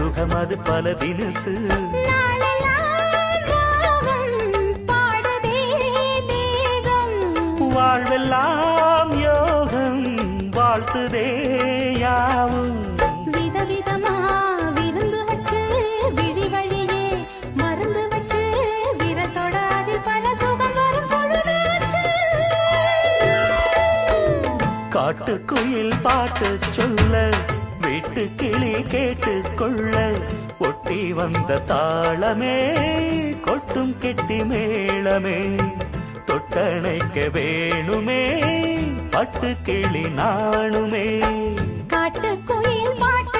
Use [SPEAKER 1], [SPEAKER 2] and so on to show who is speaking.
[SPEAKER 1] சுகமது பல தினசு வாழ்வெல்லாம் யோகம் வாழ்த்துதே யாவும்
[SPEAKER 2] விதவிதமா விருந்து வச்சு விழி வழியே மருந்து வச்சு விரத்தோட அதில் பல சுகம் வரும் பொழுதாச்சு.
[SPEAKER 1] காட்டுக்குயில் பாட்டு சொல்ல வீட்டு கிளி கேட்டு கொள்ள ஒட்டி வந்த தாளமே கொட்டும் கெட்டி மேளமே தொட்டணைக்க வேணுமே பட்டு கிளி நாணுமே
[SPEAKER 2] காட்டுக்குயில் பாட்டு